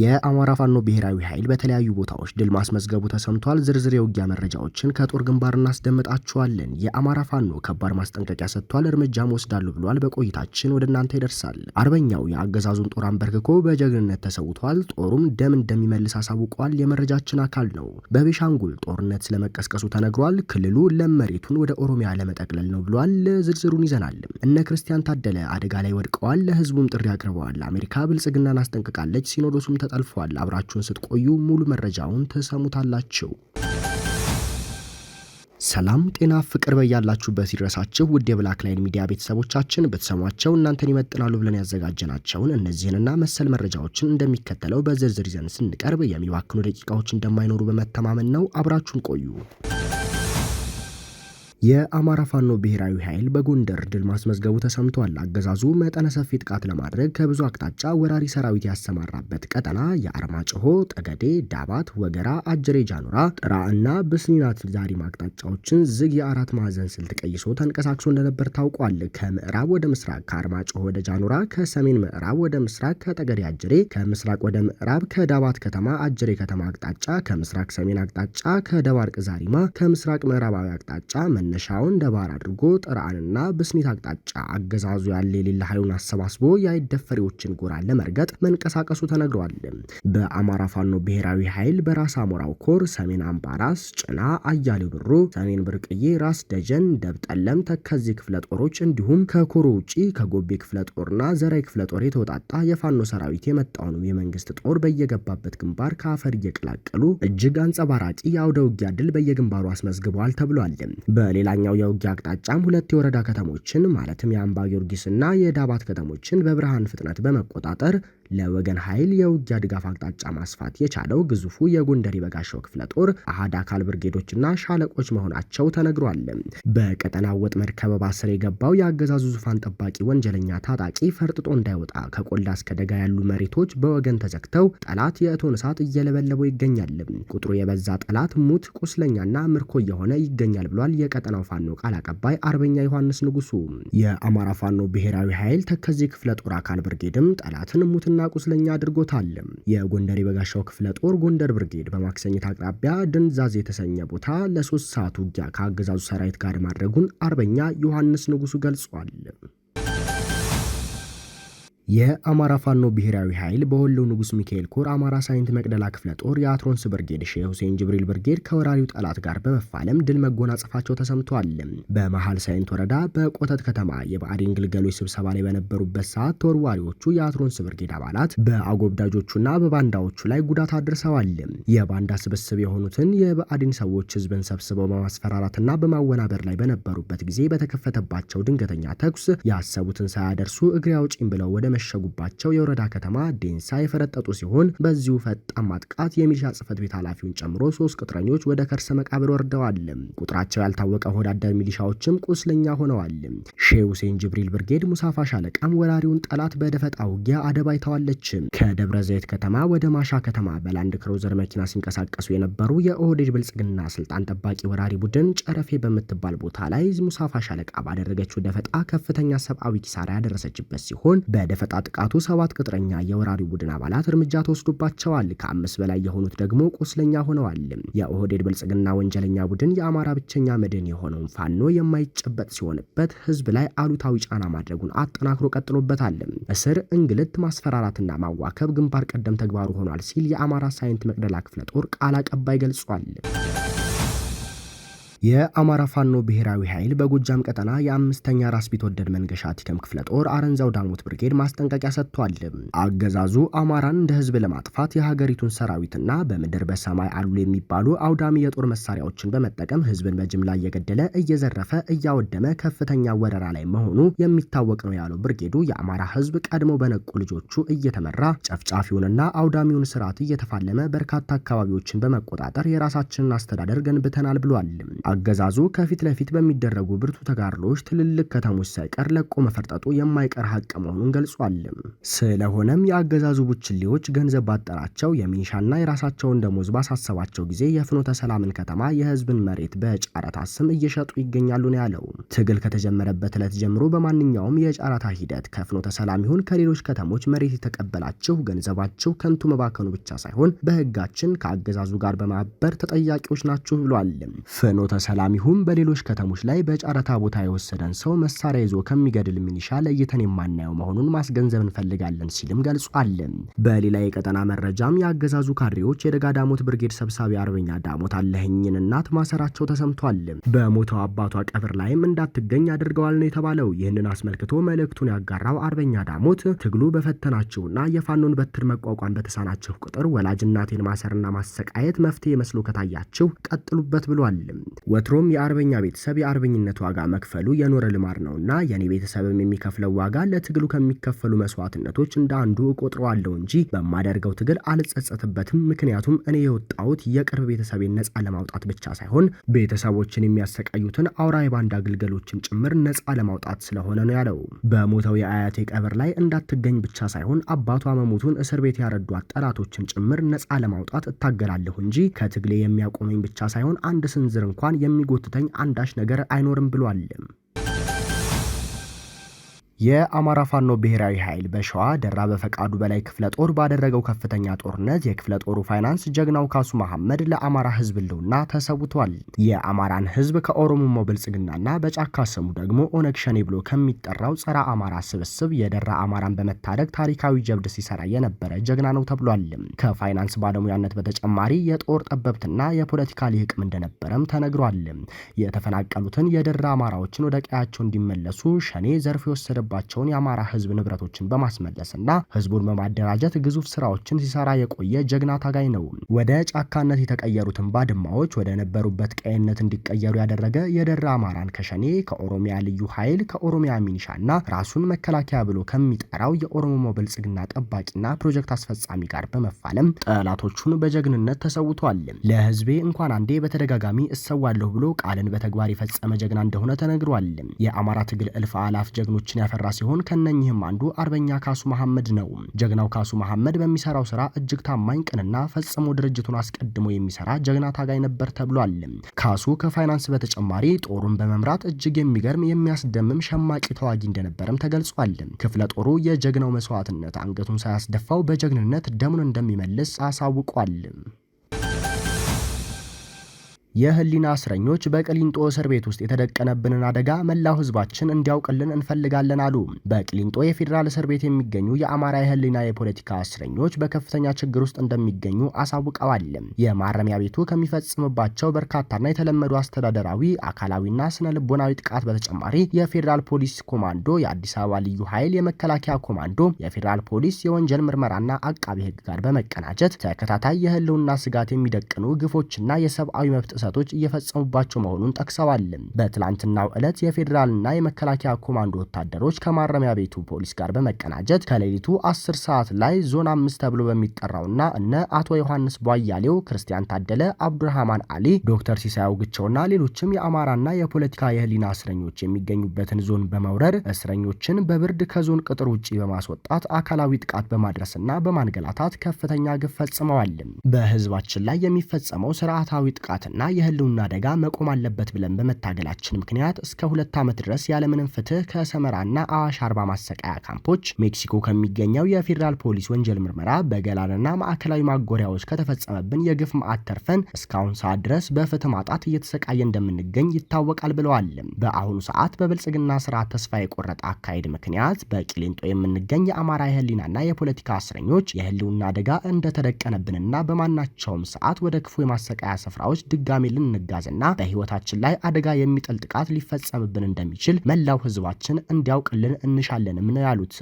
የአማራ ፋኖ ብሔራዊ ኃይል በተለያዩ ቦታዎች ድል ማስመዝገቡ ተሰምቷል። ዝርዝር የውጊያ መረጃዎችን ከጦር ግንባር እናስደምጣችኋለን። የአማራ ፋኖ ከባድ ማስጠንቀቂያ ሰጥቷል፣ እርምጃም ወስዳሉ ብሏል። በቆይታችን ወደ እናንተ ይደርሳል። አርበኛው የአገዛዙን ጦር አንበርክኮ በጀግንነት ተሰውቷል። ጦሩም ደም እንደሚመልስ አሳውቋል። የመረጃችን አካል ነው። በቤሻንጉል ጦርነት ስለመቀስቀሱ ተነግሯል። ክልሉ ለም መሬቱን ወደ ኦሮሚያ ለመጠቅለል ነው ብሏል። ዝርዝሩን ይዘናል። እነ ክርስቲያን ታደለ አደጋ ላይ ወድቀዋል። ለህዝቡም ጥሪ አቅርበዋል። አሜሪካ ብልጽግናን አስጠንቅቃለች። ሲኖዶሱም ተጠልፏል። አብራችሁን ስትቆዩ ሙሉ መረጃውን ተሰሙታላችሁ። ሰላም ጤና ፍቅር በያላችሁበት ይድረሳችሁ። ውድ የብላክ ላይን ሚዲያ ቤተሰቦቻችን በተሰሟቸው እናንተን ይመጥናሉ ብለን ያዘጋጀናቸውን እነዚህንና መሰል መረጃዎችን እንደሚከተለው በዝርዝር ይዘን ስንቀርብ የሚባክኑ ደቂቃዎች እንደማይኖሩ በመተማመን ነው። አብራችሁን ቆዩ። የአማራ ፋኖ ብሔራዊ ኃይል በጎንደር ድል ማስመዝገቡ ተሰምቷል። አገዛዙ መጠነ ሰፊ ጥቃት ለማድረግ ከብዙ አቅጣጫ ወራሪ ሰራዊት ያሰማራበት ቀጠና የአርማጭሆ፣ ጠገዴ፣ ዳባት፣ ወገራ፣ አጀሬ ጃኑራ፣ ጥራ እና ብስኒናት ዛሪም አቅጣጫዎችን ዝግ የአራት ማዕዘን ስልት ቀይሶ ተንቀሳቅሶ እንደነበር ታውቋል። ከምዕራብ ወደ ምስራቅ ከአርማጭሆ ወደ ጃኑራ፣ ከሰሜን ምዕራብ ወደ ምስራቅ ከጠገዴ አጀሬ፣ ከምስራቅ ወደ ምዕራብ ከዳባት ከተማ አጀሬ ከተማ አቅጣጫ፣ ከምስራቅ ሰሜን አቅጣጫ ከደባርቅ ዛሪማ፣ ከምስራቅ ምዕራባዊ አቅጣጫ መነሻውን ደባር አድርጎ ጥራንና ብስኒት አቅጣጫ አገዛዙ ያለ የሌለ ኃይሉን አሰባስቦ የአይደፈሪዎችን ጎራ ለመርገጥ መንቀሳቀሱ ተነግሯል። በአማራ ፋኖ ብሔራዊ ኃይል በራስ አሞራው ኮር ሰሜን አምባራስ፣ ጭና፣ አያሌው ብሩ፣ ሰሜን ብርቅዬ፣ ራስ ደጀን፣ ደብጠለም፣ ተከዚ ክፍለ ጦሮች እንዲሁም ከኮሮ ውጪ ከጎቤ ክፍለ ጦርና ዘራይ ክፍለ ጦር የተወጣጣ የፋኖ ሰራዊት የመጣውን የመንግስት ጦር በየገባበት ግንባር ከአፈር እየቀላቀሉ እጅግ አንጸባራቂ የአውደ ውጊያ ድል በየግንባሩ አስመዝግበዋል ተብሏል። ሌላኛው የውጊያ አቅጣጫም ሁለት የወረዳ ከተሞችን ማለትም የአምባ ጊዮርጊስና የዳባት ከተሞችን በብርሃን ፍጥነት በመቆጣጠር ለወገን ኃይል የውጊያ ድጋፍ አቅጣጫ ማስፋት የቻለው ግዙፉ የጎንደር የበጋሻው ክፍለ ጦር አሃድ አካል ብርጌዶችና ሻለቆች መሆናቸው ተነግሯል። በቀጠናው ወጥመድ ከበባ ስር የገባው የአገዛዙ ዙፋን ጠባቂ ወንጀለኛ ታጣቂ ፈርጥጦ እንዳይወጣ ከቆላ እስከ ደጋ ያሉ መሬቶች በወገን ተዘግተው ጠላት የእቶን እሳት እየለበለበው ይገኛል። ቁጥሩ የበዛ ጠላት ሙት ቁስለኛና ምርኮ እየሆነ ይገኛል ብሏል የቀጠናው ፋኖ ቃል አቀባይ አርበኛ ዮሐንስ ንጉሱ። የአማራ ፋኖ ብሔራዊ ኃይል ተከዚ ክፍለ ጦር አካል ብርጌድም ጠላትን ሙትና ቁስለኛ አድርጎታል። የጎንደር የበጋሻው ክፍለ ጦር ጎንደር ብርጌድ በማክሰኝት አቅራቢያ ድንዛዝ የተሰኘ ቦታ ለ3 ሰዓት ውጊያ ከአገዛዙ ሰራዊት ጋር ማድረጉን አርበኛ ዮሐንስ ንጉሱ ገልጿል። የአማራ ፋኖ ብሔራዊ ኃይል በወሎ ንጉስ ሚካኤል ኮር አማራ ሳይንት መቅደላ ክፍለ ጦር የአትሮንስ ብርጌድ ሼህ ሁሴን ጅብሪል ብርጌድ ከወራሪው ጠላት ጋር በመፋለም ድል መጎናጸፋቸው ተሰምቷል። በመሃል ሳይንት ወረዳ በቆተት ከተማ የብአዴን ግልገሎች ስብሰባ ላይ በነበሩበት ሰዓት ተወርዋሪዎቹ የአትሮንስ ብርጌድ አባላት በአጎብዳጆቹና በባንዳዎቹ ላይ ጉዳት አድርሰዋል። የባንዳ ስብስብ የሆኑትን የብአዴን ሰዎች ህዝብን ሰብስበው በማስፈራራትና በማወናበር ላይ በነበሩበት ጊዜ በተከፈተባቸው ድንገተኛ ተኩስ ያሰቡትን ሳያደርሱ እግሬ አውጪኝ ብለው ወደ መሸጉባቸው የወረዳ ከተማ ዴንሳ የፈረጠጡ ሲሆን በዚሁ ፈጣን ማጥቃት የሚሊሻ ጽሕፈት ቤት ኃላፊውን ጨምሮ 3 ቅጥረኞች ወደ ከርሰ መቃብር ወርደዋል። ቁጥራቸው ያልታወቀ ወዳደር ሚሊሻዎችም ቁስለኛ ሆነዋል። ሼህ ሁሴን ጅብሪል ብርጌድ ሙሳፋ ሻለቃም ወራሪውን ጠላት በደፈጣ ውጊያ አደባይተዋለች። ከደብረ ዘይት ከተማ ወደ ማሻ ከተማ በላንድ ክሮዘር መኪና ሲንቀሳቀሱ የነበሩ የኦህዴድ ብልጽግና ስልጣን ጠባቂ ወራሪ ቡድን ጨረፌ በምትባል ቦታ ላይ ሙሳፋ ሻለቃ ባደረገችው ደፈጣ ከፍተኛ ሰብአዊ ኪሳራ ያደረሰችበት ሲሆን በደፈጣ ጥቃቱ 7 ቅጥረኛ የወራሪ ቡድን አባላት እርምጃ ተወስዶባቸዋል። ከ5 በላይ የሆኑት ደግሞ ቁስለኛ ሆነዋል። የኦህዴድ ብልጽግና ወንጀለኛ ቡድን የአማራ ብቸኛ መድን የሆነውን ፋኖ የማይጨበጥ ሲሆንበት ህዝብ ላይ አሉታዊ ጫና ማድረጉን አጠናክሮ ቀጥሎበታል። እስር፣ እንግልት፣ ማስፈራራትና ማዋከብ ግንባር ቀደም ተግባሩ ሆኗል ሲል የአማራ ሳይንት መቅደላ ክፍለ ጦር ቃል አቀባይ ገልጿል። የአማራ ፋኖ ብሔራዊ ኃይል በጎጃም ቀጠና የ5ኛ ራስ ቢትወደድ መንገሻ ቲከም ክፍለ ጦር አረንዛው ዳሞት ብርጌድ ማስጠንቀቂያ ሰጥቷል። አገዛዙ አማራን እንደ ህዝብ ለማጥፋት የሀገሪቱን ሰራዊትና በምድር በሰማይ አሉ የሚባሉ አውዳሚ የጦር መሳሪያዎችን በመጠቀም ህዝብን በጅምላ እየገደለ እየዘረፈ እያወደመ ከፍተኛ ወረራ ላይ መሆኑ የሚታወቅ ነው ያለው ብርጌዱ የአማራ ህዝብ ቀድሞ በነቁ ልጆቹ እየተመራ ጨፍጫፊውንና አውዳሚውን ስርዓት እየተፋለመ በርካታ አካባቢዎችን በመቆጣጠር የራሳችንን አስተዳደር ገንብተናል ብሏል። አገዛዙ ከፊት ለፊት በሚደረጉ ብርቱ ተጋድሎች ትልልቅ ከተሞች ሳይቀር ለቆ መፈርጠጡ የማይቀር ሀቅ መሆኑን ገልጿል። ስለሆነም የአገዛዙ ቡችሌዎች ገንዘብ ባጠራቸው የሚኒሻና የራሳቸውን ደሞዝ ባሳሰባቸው ጊዜ የፍኖተ ሰላምን ከተማ የህዝብን መሬት በጨረታ ስም እየሸጡ ይገኛሉ ነው ያለው። ትግል ከተጀመረበት ዕለት ጀምሮ በማንኛውም የጨረታ ሂደት ከፍኖተ ሰላም ይሁን ከሌሎች ከተሞች መሬት የተቀበላችሁ ገንዘባችሁ ከንቱ መባከኑ ብቻ ሳይሆን በህጋችን ከአገዛዙ ጋር በማበር ተጠያቂዎች ናችሁ ብሏል። ፍኖተ ሰላም ይሁን በሌሎች ከተሞች ላይ በጨረታ ቦታ የወሰደን ሰው መሳሪያ ይዞ ከሚገድል ሚኒሻ ለይተን የማናየው መሆኑን ማስገንዘብ እንፈልጋለን ሲልም ገልጿል። በሌላ የቀጠና መረጃም የአገዛዙ ካድሬዎች የደጋዳሞት ብርጌድ ሰብሳቢ አርበኛ ዳሞት አለህኝን እናት ማሰራቸው ተሰምቷል። በሞተው አባቷ ቀብር ላይም እንዳትገኝ አድርገዋል ነው የተባለው። ይህንን አስመልክቶ መልእክቱን ያጋራው አርበኛ ዳሞት ትግሉ በፈተናችሁና የፋኖን በትር መቋቋም በተሳናችሁ ቁጥር ወላጅ እናቴን ማሰርና ማሰቃየት መፍትሄ መስሎ ከታያችሁ ቀጥሉበት ብሏል። ወትሮም የአርበኛ ቤተሰብ የአርበኝነት ዋጋ መክፈሉ የኖረ ልማድ ነውና የኔ ቤተሰብም የሚከፍለው ዋጋ ለትግሉ ከሚከፈሉ መስዋዕትነቶች እንደ አንዱ እቆጥረዋለሁ እንጂ በማደርገው ትግል አልጸጸትበትም። ምክንያቱም እኔ የወጣሁት የቅርብ ቤተሰቤን ነጻ ለማውጣት ብቻ ሳይሆን ቤተሰቦችን የሚያሰቃዩትን አውራ የባንዳ ግልገሎችን ጭምር ነጻ ለማውጣት ስለሆነ ነው ያለው። በሞተው የአያቴ ቀብር ላይ እንዳትገኝ ብቻ ሳይሆን አባቷ መሞቱን እስር ቤት ያረዷት ጠላቶችን ጭምር ነጻ ለማውጣት እታገላለሁ እንጂ ከትግሌ የሚያቆመኝ ብቻ ሳይሆን አንድ ስንዝር እንኳን የሚጎትተኝ አንዳች ነገር አይኖርም ብሏል። የአማራ ፋኖ ብሔራዊ ኃይል በሸዋ ደራ በፈቃዱ በላይ ክፍለ ጦር ባደረገው ከፍተኛ ጦርነት የክፍለ ጦሩ ፋይናንስ ጀግናው ካሱ መሐመድ ለአማራ ህዝብ ህልውና ተሰውቷል። የአማራን ህዝብ ከኦሮሞ ብልጽግናና በጫካ ስሙ ደግሞ ኦነግ ሸኔ ብሎ ከሚጠራው ጸረ አማራ ስብስብ የደራ አማራን በመታደግ ታሪካዊ ጀብድ ሲሰራ የነበረ ጀግና ነው ተብሏል። ከፋይናንስ ባለሙያነት በተጨማሪ የጦር ጠበብትና የፖለቲካ ሊቅም እንደነበረም ተነግሯል። የተፈናቀሉትን የደራ አማራዎችን ወደ ቀያቸው እንዲመለሱ ሸኔ ዘርፍ የወሰደ ባቸውን የአማራ ህዝብ ንብረቶችን በማስመለስና ህዝቡን በማደራጀት ግዙፍ ስራዎችን ሲሰራ የቆየ ጀግና ታጋይ ነው። ወደ ጫካነት የተቀየሩትን ባድማዎች ወደ ነበሩበት ቀይነት እንዲቀየሩ ያደረገ የደራ አማራን ከሸኔ ከኦሮሚያ ልዩ ኃይል ከኦሮሚያ ሚኒሻና ራሱን መከላከያ ብሎ ከሚጠራው የኦሮሞ ብልጽግና ጠባቂና ፕሮጀክት አስፈጻሚ ጋር በመፋለም ጠላቶቹን በጀግንነት ተሰውቷል። ለህዝቤ እንኳን አንዴ በተደጋጋሚ እሰዋለሁ ብሎ ቃልን በተግባር የፈጸመ ጀግና እንደሆነ ተነግሯል። የአማራ ትግል እልፍ አላፍ ጀግኖችን ያፈራ ሲሆን ከነኚህም አንዱ አርበኛ ካሱ መሐመድ ነው። ጀግናው ካሱ መሐመድ በሚሰራው ስራ እጅግ ታማኝ ቅንና ፈጽሞ ድርጅቱን አስቀድሞ የሚሰራ ጀግና ታጋይ ነበር ተብሏል። ካሱ ከፋይናንስ በተጨማሪ ጦሩን በመምራት እጅግ የሚገርም የሚያስደምም ሸማቂ ተዋጊ እንደነበረም ተገልጿል። ክፍለ ጦሩ የጀግናው መስዋዕትነት አንገቱን ሳያስደፋው በጀግንነት ደሙን እንደሚመልስ አሳውቋል። የህሊና እስረኞች በቅሊንጦ እስር ቤት ውስጥ የተደቀነብንን አደጋ መላው ህዝባችን እንዲያውቅልን እንፈልጋለን አሉ። በቅሊንጦ የፌዴራል እስር ቤት የሚገኙ የአማራ የህሊና የፖለቲካ እስረኞች በከፍተኛ ችግር ውስጥ እንደሚገኙ አሳውቀዋል። የማረሚያ ቤቱ ከሚፈጽምባቸው በርካታና የተለመዱ አስተዳደራዊ፣ አካላዊና ስነ ልቦናዊ ጥቃት በተጨማሪ የፌዴራል ፖሊስ ኮማንዶ፣ የአዲስ አበባ ልዩ ኃይል፣ የመከላከያ ኮማንዶ፣ የፌዴራል ፖሊስ የወንጀል ምርመራና አቃቢ ህግ ጋር በመቀናጀት ተከታታይ የህልውና ስጋት የሚደቅኑ ግፎችና የሰብአዊ መብት ጥሰቶች እየፈጸሙባቸው መሆኑን ጠቅሰዋል። በትላንትናው ዕለት የፌዴራልና የመከላከያ ኮማንዶ ወታደሮች ከማረሚያ ቤቱ ፖሊስ ጋር በመቀናጀት ከሌሊቱ 10 ሰዓት ላይ ዞን 5 ተብሎ በሚጠራውና እነ አቶ ዮሐንስ ቧያሌው፣ ክርስቲያን ታደለ፣ አብዱራህማን አሊ፣ ዶክተር ሲሳያው ግቸውና ሌሎችም የአማራና የፖለቲካ የህሊና እስረኞች የሚገኙበትን ዞን በመውረር እስረኞችን በብርድ ከዞን ቅጥር ውጪ በማስወጣት አካላዊ ጥቃት በማድረስና በማንገላታት ከፍተኛ ግፍ ፈጽመዋል። በህዝባችን ላይ የሚፈጸመው ስርዓታዊ ጥቃትና የህልውና አደጋ መቆም አለበት ብለን በመታገላችን ምክንያት እስከ 2 ዓመት ድረስ ያለምንም ፍትህ ከሰመራና አዋሽ አርባ ማሰቃያ ካምፖች ሜክሲኮ ከሚገኘው የፌዴራል ፖሊስ ወንጀል ምርመራ በገላንና ማዕከላዊ ማጎሪያዎች ከተፈጸመብን የግፍ መዓት ተርፈን እስካሁን ሰዓት ድረስ በፍትህ ማጣት እየተሰቃየ እንደምንገኝ ይታወቃል ብለዋል። በአሁኑ ሰዓት በብልጽግና ስርዓት ተስፋ የቆረጠ አካሄድ ምክንያት በቂሊንጦ የምንገኝ የአማራ የህሊናና የፖለቲካ እስረኞች የህልውና አደጋ እንደተደቀነብንና በማናቸውም ሰዓት ወደ ክፉ የማሰቃያ ስፍራዎች ድጋሚ ልንጋዝና በህይወታችን ላይ አደጋ የሚጥል ጥቃት ሊፈጸምብን እንደሚችል መላው ህዝባችን እንዲያውቅልን እንሻለንም ነው ያሉት።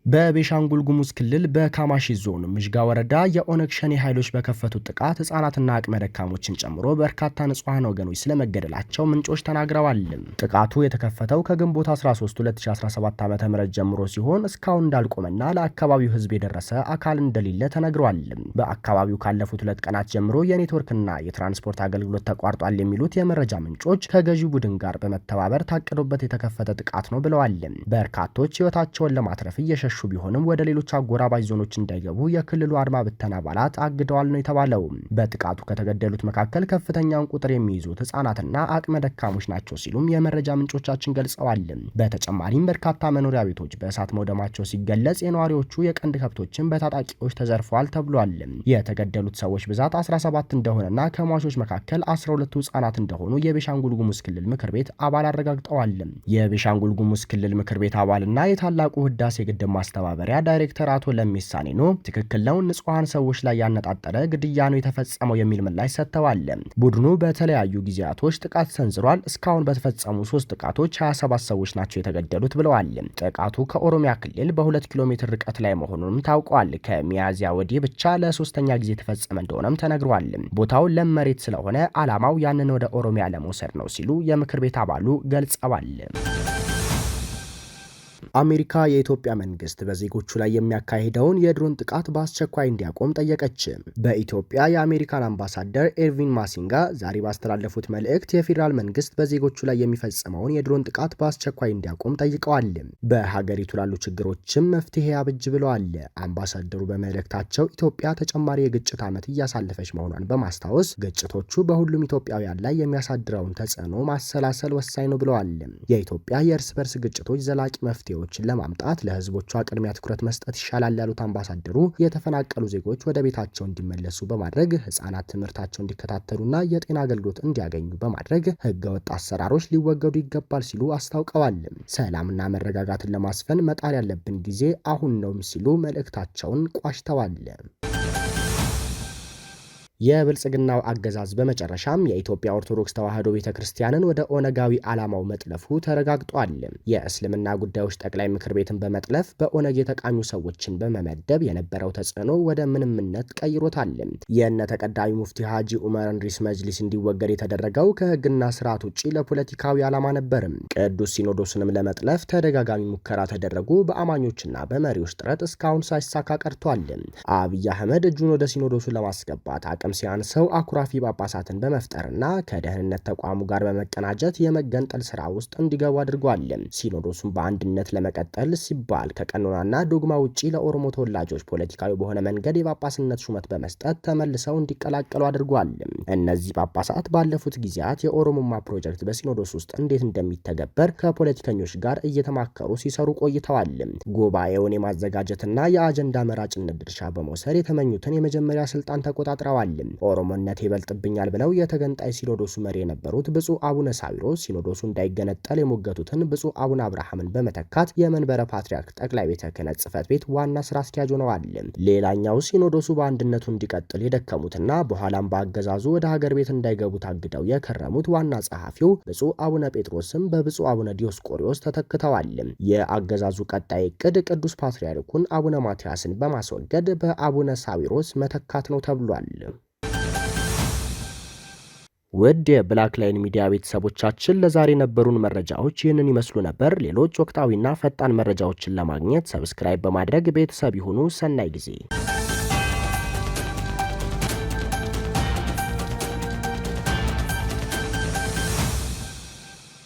በቤሻንጉል ጉሙዝ ክልል በካማሺ ዞን ምዥጋ ወረዳ የኦነግ ሸኔ ኃይሎች በከፈቱት ጥቃት ህጻናትና አቅመ ደካሞችን ጨምሮ በርካታ ንጹሐን ወገኖች ስለመገደላቸው ምንጮች ተናግረዋል። ጥቃቱ የተከፈተው ከግንቦት 13 2017 ዓ.ም ጀምሮ ሲሆን እስካሁን እንዳልቆመና ለአካባቢው ህዝብ የደረሰ አካል እንደሌለ ተነግሯል። በአካባቢው ካለፉት 2 ቀናት ጀምሮ የኔትወርክና የትራንስፖርት አገልግሎት ተቋርጧል የሚሉት የመረጃ ምንጮች ከገዢው ቡድን ጋር በመተባበር ታቅዶበት የተከፈተ ጥቃት ነው ብለዋል። በርካቶች ህይወታቸውን ለማትረፍ እየሸሹ ቢሆንም ወደ ሌሎች አጎራባች ዞኖች እንዳይገቡ የክልሉ አድማ ብተና አባላት አግደዋል ነው የተባለው። በጥቃቱ ከተገደሉት መካከል ከፍተኛውን ቁጥር የሚይዙት ህጻናትና አቅመ ደካሞች ናቸው ሲሉም የመረጃ ምንጮቻችን ገልጸዋል። በተጨማሪም በርካታ መኖሪያ ቤቶች በእሳት መውደማቸው ሲገለጽ የነዋሪዎቹ የቀንድ ከብቶችን በታጣቂዎች ተዘርፈዋል ተብሏል። የተገደሉት ሰዎች ብዛት 17 እንደሆነና ከሟቾች መካከል 12ቱ ህጻናት እንደሆኑ የቤሻንጉል ጉሙዝ ክልል ምክር ቤት አባል አረጋግጠዋል። የቤሻንጉል ጉሙዝ ክልል ምክር ቤት አባልና የታላቁ ህዳሴ ግድብ ማስተባበሪያ ዳይሬክተር አቶ ለሚሳኔ ነው ትክክል ነው፣ ንጹሃን ሰዎች ላይ ያነጣጠረ ግድያ ነው የተፈጸመው የሚል ምላሽ ሰጥተዋል። ቡድኑ በተለያዩ ጊዜያቶች ጥቃት ሰንዝሯል። እስካሁን በተፈጸሙ 3 ጥቃቶች 27 ሰዎች ናቸው የተገደሉት ብለዋል። ጥቃቱ ከኦሮሚያ ክልል በ2 ኪሎ ሜትር ርቀት ላይ መሆኑንም ታውቋል። ከሚያዝያ ወዲህ ብቻ ለ3ኛ ጊዜ የተፈጸመ እንደሆነም ተነግሯል። ቦታው ለም መሬት ስለሆነ ዓላማው ያንን ወደ ኦሮሚያ ለመውሰድ ነው ሲሉ የምክር ቤት አባሉ ገልጸዋል። አሜሪካ የኢትዮጵያ መንግስት በዜጎቹ ላይ የሚያካሂደውን የድሮን ጥቃት በአስቸኳይ እንዲያቆም ጠየቀች። በኢትዮጵያ የአሜሪካን አምባሳደር ኤርቪን ማሲንጋ ዛሬ ባስተላለፉት መልእክት የፌዴራል መንግስት በዜጎቹ ላይ የሚፈጽመውን የድሮን ጥቃት በአስቸኳይ እንዲያቆም ጠይቀዋል። በሀገሪቱ ላሉ ችግሮችም መፍትሄ ያብጅ ብለዋል። አምባሳደሩ በመልእክታቸው ኢትዮጵያ ተጨማሪ የግጭት ዓመት እያሳለፈች መሆኗን በማስታወስ ግጭቶቹ በሁሉም ኢትዮጵያውያን ላይ የሚያሳድረውን ተጽዕኖ ማሰላሰል ወሳኝ ነው ብለዋል። የኢትዮጵያ የእርስ በርስ ግጭቶች ዘላቂ መፍትሄ ለማምጣት ለህዝቦቿ ቅድሚያ ትኩረት መስጠት ይሻላል ያሉት አምባሳደሩ የተፈናቀሉ ዜጎች ወደ ቤታቸው እንዲመለሱ በማድረግ ህጻናት ትምህርታቸው እንዲከታተሉና የጤና አገልግሎት እንዲያገኙ በማድረግ ህገወጥ አሰራሮች ሊወገዱ ይገባል ሲሉ አስታውቀዋል። ሰላምና መረጋጋትን ለማስፈን መጣር ያለብን ጊዜ አሁን ነው ሲሉ መልእክታቸውን ቋጭተዋል። የብልጽግናው አገዛዝ በመጨረሻም የኢትዮጵያ ኦርቶዶክስ ተዋሕዶ ቤተክርስቲያንን ወደ ኦነጋዊ ዓላማው መጥለፉ ተረጋግጧል። የእስልምና ጉዳዮች ጠቅላይ ምክር ቤትን በመጥለፍ በኦነግ የተቃኙ ሰዎችን በመመደብ የነበረው ተጽዕኖ ወደ ምንምነት ቀይሮታል። የእነ ተቀዳሚ ሙፍቲ ሀጂ ዑመር እንድሪስ መጅሊስ እንዲወገድ የተደረገው ከህግና ስርዓት ውጭ ለፖለቲካዊ ዓላማ ነበርም። ቅዱስ ሲኖዶስንም ለመጥለፍ ተደጋጋሚ ሙከራ ተደረጉ። በአማኞችና በመሪዎች ጥረት እስካሁን ሳይሳካ ቀርቷል። አብይ አህመድ እጁን ወደ ሲኖዶሱ ለማስገባት አቅም ሲያንሰው አኩራፊ ጳጳሳትን በመፍጠርና ከደህንነት ተቋሙ ጋር በመቀናጀት የመገንጠል ስራ ውስጥ እንዲገቡ አድርጓል። ሲኖዶሱን በአንድነት ለመቀጠል ሲባል ከቀኖናና ዶግማ ውጪ ለኦሮሞ ተወላጆች ፖለቲካዊ በሆነ መንገድ የጳጳስነት ሹመት በመስጠት ተመልሰው እንዲቀላቀሉ አድርጓል። እነዚህ ጳጳሳት ባለፉት ጊዜያት የኦሮሞማ ፕሮጀክት በሲኖዶስ ውስጥ እንዴት እንደሚተገበር ከፖለቲከኞች ጋር እየተማከሩ ሲሰሩ ቆይተዋል። ጉባኤውን የማዘጋጀትና የአጀንዳ መራጭነት ድርሻ በመውሰድ የተመኙትን የመጀመሪያ ስልጣን ተቆጣጥረዋል። ኦሮሞነት ይበልጥብኛል ብለው የተገንጣይ ሲኖዶሱ መሪ የነበሩት ብፁዕ አቡነ ሳዊሮስ ሲኖዶሱ እንዳይገነጠል የሞገቱትን ብፁዕ አቡነ አብርሃምን በመተካት የመንበረ ፓትርያርክ ጠቅላይ ቤተ ክህነት ጽሕፈት ቤት ዋና ስራ አስኪያጅ ሆነዋል። ሌላኛው ሲኖዶሱ በአንድነቱ እንዲቀጥል የደከሙትና በኋላም በአገዛዙ ወደ ሀገር ቤት እንዳይገቡ ታግደው የከረሙት ዋና ጸሐፊው ብፁዕ አቡነ ጴጥሮስም በብፁዕ አቡነ ዲዮስቆሪዎስ ተተክተዋል። የአገዛዙ ቀጣይ እቅድ ቅዱስ ፓትርያርኩን አቡነ ማትያስን በማስወገድ በአቡነ ሳዊሮስ መተካት ነው ተብሏል። ውድ የብላክ ላይን ሚዲያ ቤተሰቦቻችን ለዛሬ የነበሩን መረጃዎች ይህንን ይመስሉ ነበር። ሌሎች ወቅታዊና ፈጣን መረጃዎችን ለማግኘት ሰብስክራይብ በማድረግ ቤተሰብ ይሁኑ። ሰናይ ጊዜ